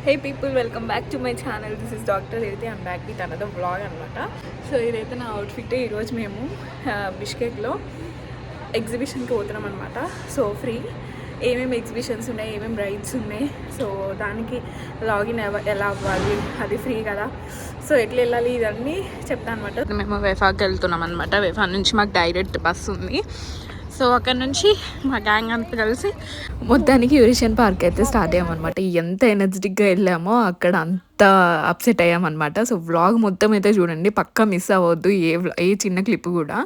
Hey people, welcome back to my channel. This is doctor Revathi. I'm back with another vlog అనమాట. So ఇదైతే నా outfit. ఈరోజు మేము బిష్కెట్లో ఎగ్జిబిషన్కి పోతున్నాం అనమాట. సో ఫ్రీ ఏమేమి ఎగ్జిబిషన్స్ ఉన్నాయి, ఏమేమి రైడ్స్ ఉన్నాయి, సో దానికి లాగిన్ ఎలా అవ్వాలి, అది ఫ్రీ కదా, సో ఎట్లా వెళ్ళాలి ఇదన్నీ చెప్తాను అనమాట. మేము వెఫాకి వెళ్తున్నాం అనమాట. వెఫా నుంచి మాకు డైరెక్ట్ బస్ ఉంది. సో అక్కడ నుంచి మా గ్యాంగ్ అంతా కలిసి మొత్తానికి యూరేషియన్ పార్క్ అయితే స్టార్ట్ అయ్యామన్నమాట. ఎంత ఎనర్జెటిక్గా వెళ్ళామో అక్కడ అంత అప్సెట్ అయ్యామన్నమాట. సో వ్లాగ్ మొత్తం అయితే చూడండి, పక్కా మిస్ అవ్వద్దు ఏ చిన్న క్లిప్ కూడా.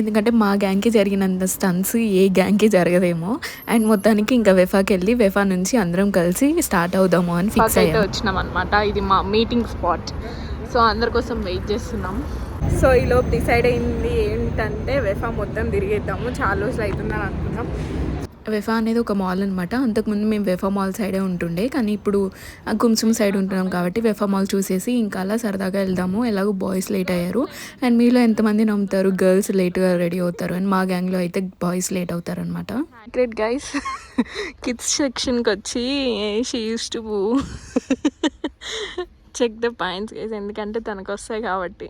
ఎందుకంటే మా గ్యాంగ్కి జరిగినంత స్టన్స్ ఏ గ్యాంగ్కి జరగదేమో. అండ్ మొత్తానికి ఇంకా వెఫాకి వెళ్ళి వెఫా నుంచి అందరం కలిసి స్టార్ట్ అవుదాము అని ఫిక్స్ అయితే వచ్చినాం అనమాట. ఇది మా మీటింగ్ స్పాట్. సో అందరి కోసం వెయిట్ చేస్తున్నాం. సో ఈలోపు డిసైడ్ అయింది ఏంటంటే వెఫా మొత్తం తిరిగేద్దాము, చాలా రోజులు అవుతుందని అనుకున్నాం. వెఫా అనేది ఒక మాల్ అనమాట. అంతకుముందు మేము వెఫా మాల్ సైడే ఉంటుండే, కానీ ఇప్పుడు గుమ్సుమ్ సైడ్ ఉంటున్నాం కాబట్టి వెఫా మాల్ చూసేసి ఇంకా అలా సరదాగా వెళ్దాము. ఎలాగో బాయ్స్ లేట్ అయ్యారు. అండ్ మీలో ఎంతమంది నమ్ముతారు గర్ల్స్ లేట్గా రెడీ అవుతారు, అండ్ మా గ్యాంగ్లో అయితే బాయ్స్ లేట్ అవుతారు అనమాట. గ్రేట్ గైస్, కిడ్స్ సెక్షన్కి వచ్చి she uses to check the points guys, ఎందుకంటే తనకు వస్తాయి కాబట్టి.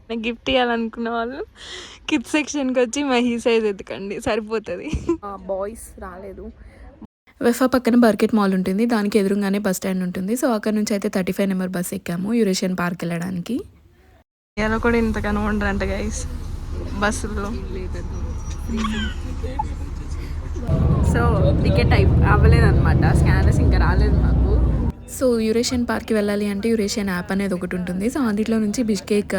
నాకు గిఫ్ట్ ఇవ్వాలనుకున్న వాళ్ళు కిడ్స్ సెక్షన్కి వచ్చి మహీ సైజ్ ఎత్తుకండి, సరిపోతుంది. బాయ్స్ రాలేదు. వెఫా పక్కన బర్కెట్ మాల్ ఉంటుంది, దానికి ఎదురుగానే బస్ స్టాండ్ ఉంటుంది. సో అక్కడ నుంచి అయితే 35 నెంబర్ బస్ ఎక్కాము యూరేషియన్ పార్క్ వెళ్ళడానికి. ఇలా కూడా ఇంతగానో ఉండరంట గైస్ బస్సులో. సో టికెట్ అవ్వలేదన్నమాట, స్కానర్స్ ఇంకా రాలేదు మాకు. సో యూరేషియన్ పార్క్కి వెళ్ళాలి అంటే యూరేషియన్ యాప్ అనేది ఒకటి ఉంటుంది. సో అందులో నుంచి బిష్కేక్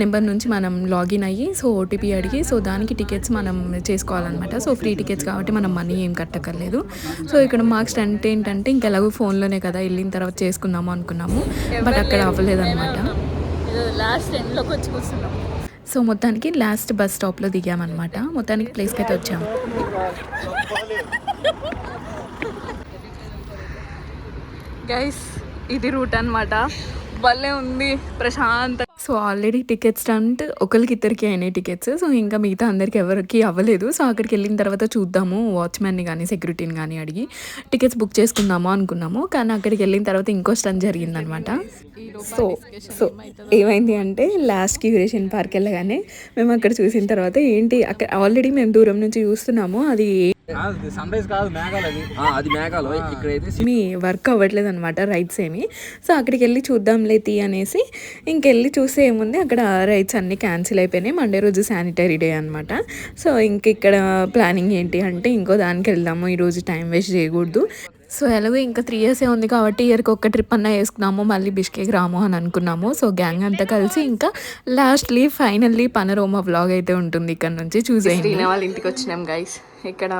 నెంబర్ నుంచి మనం లాగిన్ అయ్యి సో ఓటీపీ అడిగి సో దానికి టికెట్స్ మనం చేసుకోవాలన్నమాట. సో ఫ్రీ టికెట్స్ కాబట్టి మనం మనీ ఏం కట్టక్కర్లేదు. సో ఇక్కడ మాకు స్టంట్ ఏంటంటే ఇంకెలాగో ఫోన్లోనే కదా వెళ్ళిన తర్వాత చేసుకుందాము అనుకున్నాము, బట్ అక్కడ అవ్వలేదన్నమాట. లాస్ట్ ఎండ్లోకి వచ్చి కూర్చున్నాం. సో మొత్తానికి లాస్ట్ బస్ స్టాప్లో దిగామన్నమాట. మొత్తానికి ప్లేస్కి అయితే వచ్చాము. గైస్ ఇది రూట్ అనమాట, భలే ఉంది ప్రశాంత. సో ఆల్రెడీ టికెట్స్ స్టంట్ ఒకరికి ఇద్దరికి అయినాయి టికెట్స్. సో ఇంకా మిగతా అందరికి ఎవరికి అవ్వలేదు. సో అక్కడికి వెళ్ళిన తర్వాత చూద్దాము, వాచ్మెన్ని కానీ సెక్యూరిటీని కానీ అడిగి టికెట్స్ బుక్ చేసుకుందాము అనుకున్నాము. కానీ అక్కడికి వెళ్ళిన తర్వాత ఇంకో స్టంట్ జరిగిందనమాట. సో ఏమైంది అంటే లాస్ట్కి యూరేషియన్ పార్క్ వెళ్ళగానే మేము అక్కడ చూసిన తర్వాత ఏంటి అక్కడ ఆల్రెడీ మేము దూరం నుంచి చూస్తున్నాము, అది మీ వర్క్ అవ్వట్లేదు అనమాట రైడ్స్ ఏమి. సో అక్కడికి వెళ్ళి చూద్దాంలే అనేసి ఇంకెళ్ళి చూస్తే ఏముంది, అక్కడ రైడ్స్ అన్నీ క్యాన్సిల్ అయిపోయినాయి. మండే రోజు శానిటరీ డే అనమాట. సో ఇంక ఇక్కడ ప్లానింగ్ ఏంటి అంటే ఇంకో దానికి వెళ్దాము, ఈరోజు టైం వేస్ట్ చేయకూడదు. సో ఎలాగో ఇంకా 3 years ఉంది కాబట్టి ఇయర్కి ఒక్క ట్రిప్ అన్నా వేసుకున్నాము, మళ్ళీ బిష్కేక్ రాము అని అనుకున్నాము. సో గ్యాంగ్ అంతా కలిసి ఇంకా లాస్ట్లీ ఫైనల్లీ పనరోమా వ్లాగ్ అయితే ఉంటుంది ఇక్కడ నుంచి చూసేయండి. వాళ్ళ ఇంటికి వచ్చినాం గైస్, ఇక్కడ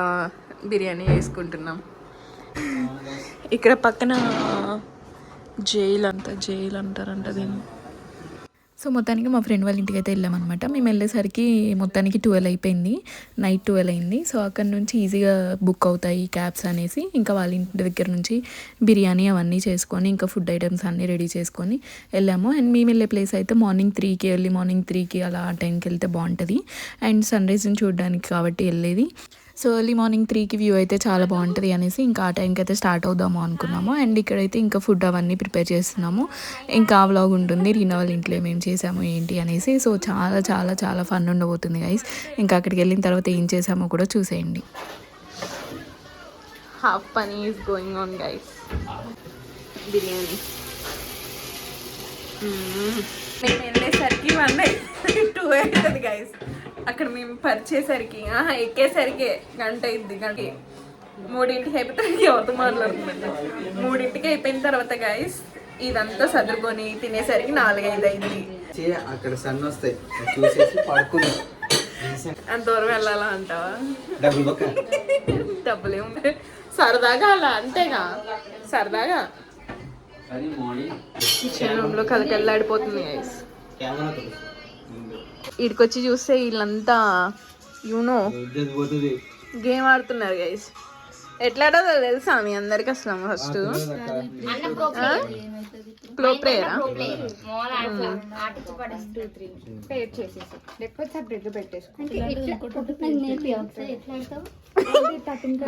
బిర్యానీ వేసుకుంటున్నాం. ఇక్కడ పక్కన జైలు అంటారంట దీన్ని. సో మొత్తానికి మా ఫ్రెండ్ వాళ్ళ ఇంటికి అయితే వెళ్ళామన్నమాట. మేము వెళ్ళేసరికి మొత్తానికి 12 అయిపోయింది, నైట్ 12 అయింది. సో అక్కడ నుంచి ఈజీగా బుక్ అవుతాయి క్యాబ్స్ అనేసి ఇంకా వాళ్ళ ఇంటి దగ్గర నుంచి బిర్యానీ అవన్నీ చేసుకొని ఇంకా ఫుడ్ ఐటమ్స్ అన్నీ రెడీ చేసుకొని వెళ్ళాము. అండ్ మేము వెళ్ళే ప్లేస్ అయితే మార్నింగ్ 3కి ఎర్లీ మార్నింగ్ 3కి అలా ఆ టైంకి వెళ్తే బాగుంటుంది. అండ్ సన్ రైజ్ని చూడడానికి కాబట్టి వెళ్ళేది. సో ఎర్లీ మార్నింగ్ 3కి వ్యూ అయితే చాలా బాగుంటుంది అనేసి ఇంకా ఆ టైంకి అయితే స్టార్ట్ అవుదాము అనుకున్నాము. అండ్ ఇక్కడైతే ఇంకా ఫుడ్ అవన్నీ ప్రిపేర్ చేస్తున్నాము. ఇంకా ఆ వ్లాగ్ ఉంటుంది రీనా వాళ్ళ ఇంట్లో ఏమేమి చేసాము ఏంటి అనేసి. సో చాలా చాలా చాలా ఫన్ ఉండబోతుంది గైస్. ఇంకా అక్కడికి వెళ్ళిన తర్వాత ఏం చేసామో కూడా చూసేయండి. హాఫ్ పనీ is going on guys. Biryani మేము వెళ్ళేసరికి 2 అవుతుంది గైస్. అక్కడ మేము పరిచేసరికి ఎక్కేసరికి గంట అయింది. 3ంటికి అయిపోతే ఎవరితో మాట్లాడుతున్నాం. 3ంటికి అయిపోయిన తర్వాత గైస్ ఇదంతా సదురుకొని తినేసరికి 4-5 అయింది. అక్కడ సన్ వస్తాయి చూసేసి పడుకుందాం. అంత దూరం వెళ్ళాలా అంటావా? డబ్బులేముంది, సరదాగా అలా అంతేగా, సరదాగా కిచెన్ రూమ్లో కలకల్లాడిపోతుంది గైస్. ఇక్కడికొచ్చి చూస్తే వీళ్ళంతా యూనో గేమ్ ఆడుతున్నారు గైస్. ఎట్లా ఆడదో తెలుసా మీ అందరికి అసలు? ఫస్ట్ ప్రో ప్లేయరా?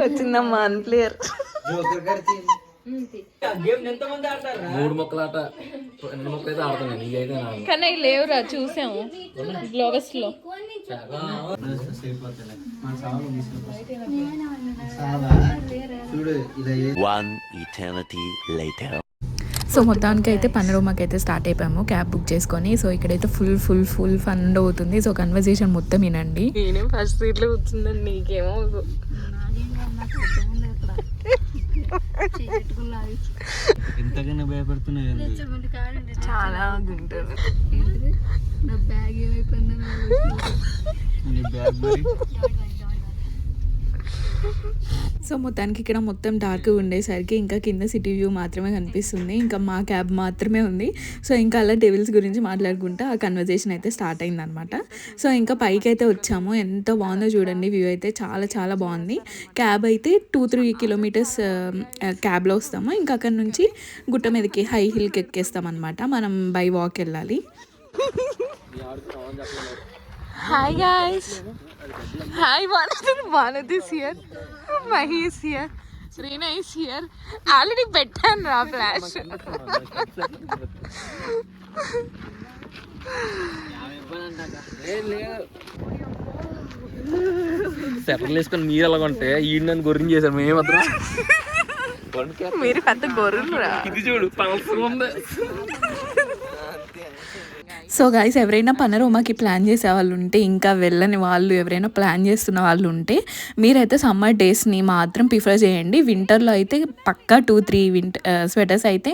వచ్చిందమ్మా అన్ ప్లేయర్. మూడు మొక్కలు ఆట 2 మొక్కలు అయితే ఆడుతున్నాను ఇవి అయితే ఆడను. కానీ అవి లేవురా, చూసాము గ్లోబస్ లో. చూడు ఇలా One eternity later. సో మొత్తానికి అయితే పనరోమాకి అయితే స్టార్ట్ అయిపోయాము క్యాబ్ బుక్ చేసుకొని. సో ఇక్కడైతే ఫుల్ ఫుల్ ఫుల్ ఫన్ అవుతుంది. సో కన్వర్జేషన్ మొత్తం వినండి. నేనేం ఫస్ట్ సీట్లో కూర్చుందండి, నీకేమో ఎంతకన్నా భయపడుతున్నాయి. చాలా గుంటారు. సో మొత్తానికి ఇక్కడ మొత్తం డార్క్ ఉండేసరికి ఇంకా కింద సిటీ వ్యూ మాత్రమే కనిపిస్తుంది, ఇంకా మా క్యాబ్ మాత్రమే ఉంది. సో ఇంకా అలా డెవిల్స్ గురించి మాట్లాడుకుంటా ఆ కన్వర్జేషన్ అయితే స్టార్ట్ అయిందనమాట. సో ఇంకా పైకి అయితే వచ్చాము. ఎంత బాగుందో చూడండి, వ్యూ అయితే చాలా చాలా బాగుంది. క్యాబ్ అయితే 2-3 కిలోమీటర్స్ క్యాబ్లో వస్తాము. ఇంకా అక్కడ నుంచి గుట్ట మీదకి హై హిల్కి ఎక్కేస్తాం అనమాట. మనం బై వాక్ వెళ్ళాలి. Hi guys, hi Vanati is here, Mahi is here, Reena is here. Already పెట్టాను రా ఫ్లాష్. సెటర్లు వేసుకొని మీరు ఎలా కొంటే ఈ నన్ను గొర్రెం చేశారు మేము మాత్రం. మీరు పెద్ద గొర్రెలు రా. ఇది చూడు పలసగా ఉంది. సో గైస్, ఎవరైనా పనరోమాకి ప్లాన్ చేసే వాళ్ళు ఉంటే, ఇంకా వెళ్ళని వాళ్ళు ఎవరైనా ప్లాన్ చేస్తున్న వాళ్ళు ఉంటే, మీరైతే సమ్మర్ డేస్ని మాత్రం ప్రిఫర్ చేయండి. వింటర్లో అయితే పక్కా 2-3 స్వెటర్స్ అయితే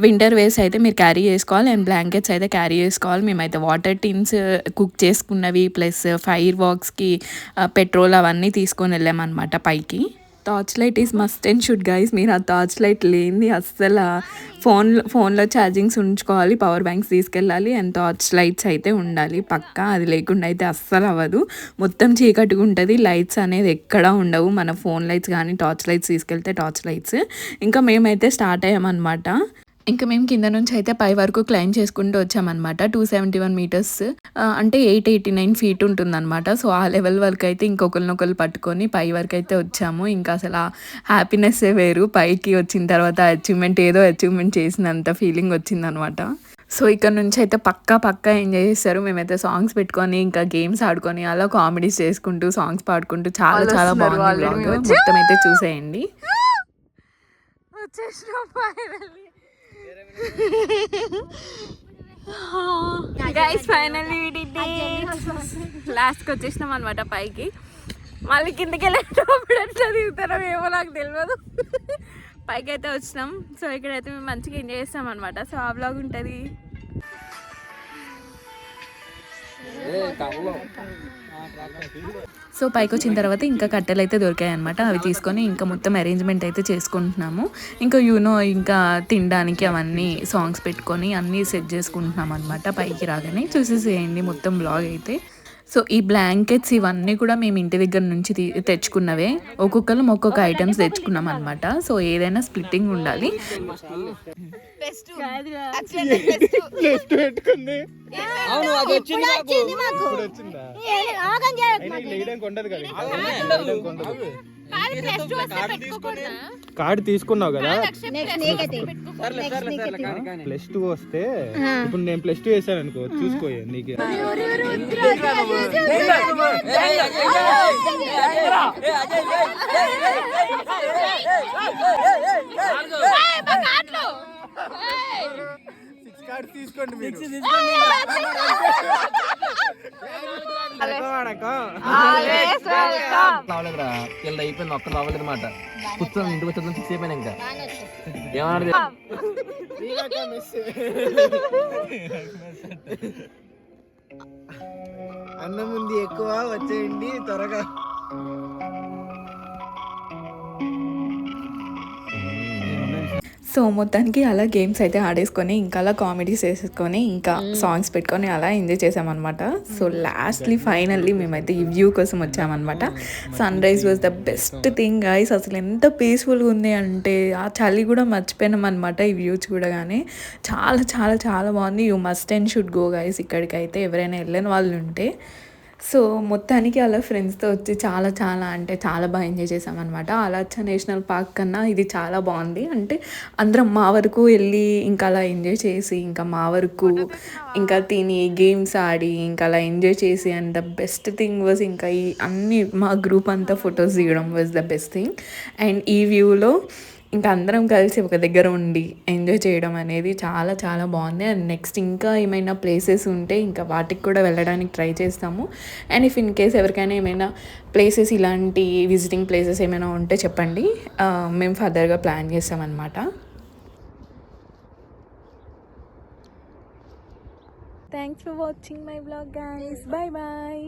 వింటర్ వేర్స్ అయితే మీరు క్యారీ చేసుకోవాలి. అండ్ బ్లాంకెట్స్ అయితే క్యారీ చేసుకోవాలి. మేమైతే వాటర్ టిన్స్, కుక్ చేసుకున్నవి, ప్లస్ ఫైర్ వాక్స్కి పెట్రోల్ అవన్నీ తీసుకొని వెళ్ళామన్నమాట పైకి. Torch light is must and should guys. మీరు ఆ టార్చ్ లైట్ లేనిది అస్సలు ఫోన్లో ఛార్జింగ్స్ ఉంచుకోవాలి, పవర్ బ్యాంక్స్ తీసుకెళ్ళాలి, అండ్ టార్చ్ లైట్స్ అయితే ఉండాలి పక్కా. అది లేకుండా అయితే అస్సలు అవ్వదు. మొత్తం చీకటిగా ఉంటుంది, లైట్స్ అనేది ఎక్కడా ఉండవు. మన ఫోన్ లైట్స్ కానీ టార్చ్ లైట్స్ తీసుకెళ్తే టార్చ్ లైట్స్. ఇంకా మేమైతే స్టార్ట్ అయ్యామన్నమాట. ఇంకా మేము కింద నుంచి అయితే పై వరకు క్లైమ్ చేసుకుంటూ వచ్చామన్నమాట. 271 మీటర్స్ అంటే 889 ఫీట్ ఉంటుందన్నమాట. సో ఆ లెవెల్ వరకు అయితే ఇంకొకరినొకరు పట్టుకొని పై వరకు అయితే వచ్చాము. ఇంకా అసలు ఆ హ్యాపీనెస్సే వేరు. పైకి వచ్చిన తర్వాత ఏదో అచీవ్మెంట్ చేసినంత ఫీలింగ్ వచ్చిందనమాట. సో ఇక్కడ నుంచి అయితే పక్కా ఎంజాయ్ చేస్తారు. మేమైతే సాంగ్స్ పెట్టుకొని ఇంకా గేమ్స్ ఆడుకొని అలా కామెడీస్ చేసుకుంటూ సాంగ్స్ పాడుకుంటూ చాలా చాలా బాగుంది. మొత్తం అయితే చూసేయండి. గైస్ ఫైనల్లీ లాస్ట్కి వచ్చేసినాం అనమాట పైకి. మళ్ళీ కిందకి వెళ్ళేటప్పుడు ఎట్లా దిగుతారో ఏమో నాకు తెలియదు. పైకి అయితే వచ్చినాం. సో ఇక్కడైతే మేము మంచిగా ఎంజాయ్ చేస్తాం అనమాట. సో ఆ బ్లాగ్ ఉంటుంది. సో పైకి వచ్చిన తర్వాత ఇంకా కట్టెలు అయితే దొరికాయి అనమాట. అవి తీసుకొని ఇంకా మొత్తం అరేంజ్మెంట్ అయితే చేసుకుంటున్నాము. ఇంకా ఇంకా తినడానికి అవన్నీ సాంగ్స్ పెట్టుకొని అన్నీ సెట్ చేసుకుంటున్నాం అనమాట. పైకి రాగానే చూసేసేయండి మొత్తం బ్లాగ్ అయితే. సో ఈ బ్లాంకెట్స్ ఇవన్నీ కూడా మేము ఇంటి దగ్గర నుంచి తెచ్చుకున్నవే. ఒక్కొక్కరు ఒక్కొక్క ఐటమ్స్ తెచ్చుకున్నాం అనమాట. సో ఏదైనా స్ప్లిట్టింగ్ ఉండాలి. కార్డు తీసుకున్నావు కదా, +2 వస్తే ఇప్పుడు నేను +2 వేసాను అనుకో, చూసుకో నీకు. తీసుకోండి మీరు. అయిపోయింది, ఒక్క రావలేదు మాట. కూర్చొని ఇంటికి వచ్చేద్దాం 6 అయిపోయినా ఇంకా ఏమన్నా అన్నం ఉంది ఎక్కువ, వచ్చేయండి త్వరగా. సో మొత్తానికి అలా గేమ్స్ అయితే ఆడేసుకొని ఇంకా అలా కామెడీస్ వేసుకొని ఇంకా సాంగ్స్ పెట్టుకొని అలా ఎంజాయ్ చేసామన్నమాట. సో లాస్ట్లీ ఫైనల్లీ మేమైతే ఈ వ్యూ కోసం వచ్చామన్నమాట. Sunrise was the best thing guys. అసలు ఎంత పీస్ఫుల్గా ఉంది అంటే ఆ చలి కూడా మర్చిపోయినాం అనమాట ఈ వ్యూ చూడగానే. చాలా చాలా చాలా బాగుంది. You must and should go guys ఇక్కడికైతే ఎవరైనా వెళ్ళని వాళ్ళు ఉంటే. సో మొత్తానికి అలా ఫ్రెండ్స్తో వచ్చి చాలా చాలా అంటే చాలా బాగా ఎంజాయ్ చేసామన్నమాట. అలాచ్చ నేషనల్ పార్క్ కన్నా ఇది చాలా బాగుంది. అంటే అందరం మా వరకు వెళ్ళి ఇంకా అలా ఎంజాయ్ చేసి ఇంకా మా వరకు ఇంకా తిని గేమ్స్ ఆడి ఇంకా అలా ఎంజాయ్ చేసి and the best thing was ఇంకా ఈ అన్ని మా గ్రూప్ అంతా ఫొటోస్ తీయడం was the best thing. And ఈ వ్యూలో ఇంకా అందరం కలిసి ఒక దగ్గర ఉండి ఎంజాయ్ చేయడం అనేది చాలా చాలా బాగుంది. అండ్ నెక్స్ట్ ఇంకా ఏమైనా ప్లేసెస్ ఉంటే ఇంకా వాటికి కూడా వెళ్ళడానికి ట్రై చేస్తాము. అండ్ ఇఫ్ ఇన్ కేస్ ఎవరికైనా ఏమైనా ప్లేసెస్ ఇలాంటి విజిటింగ్ ప్లేసెస్ ఏమైనా ఉంటే చెప్పండి, మేము ఫర్దర్గా ప్లాన్ చేస్తామన్నమాట. Thanks for watching my blog guys. Bye bye.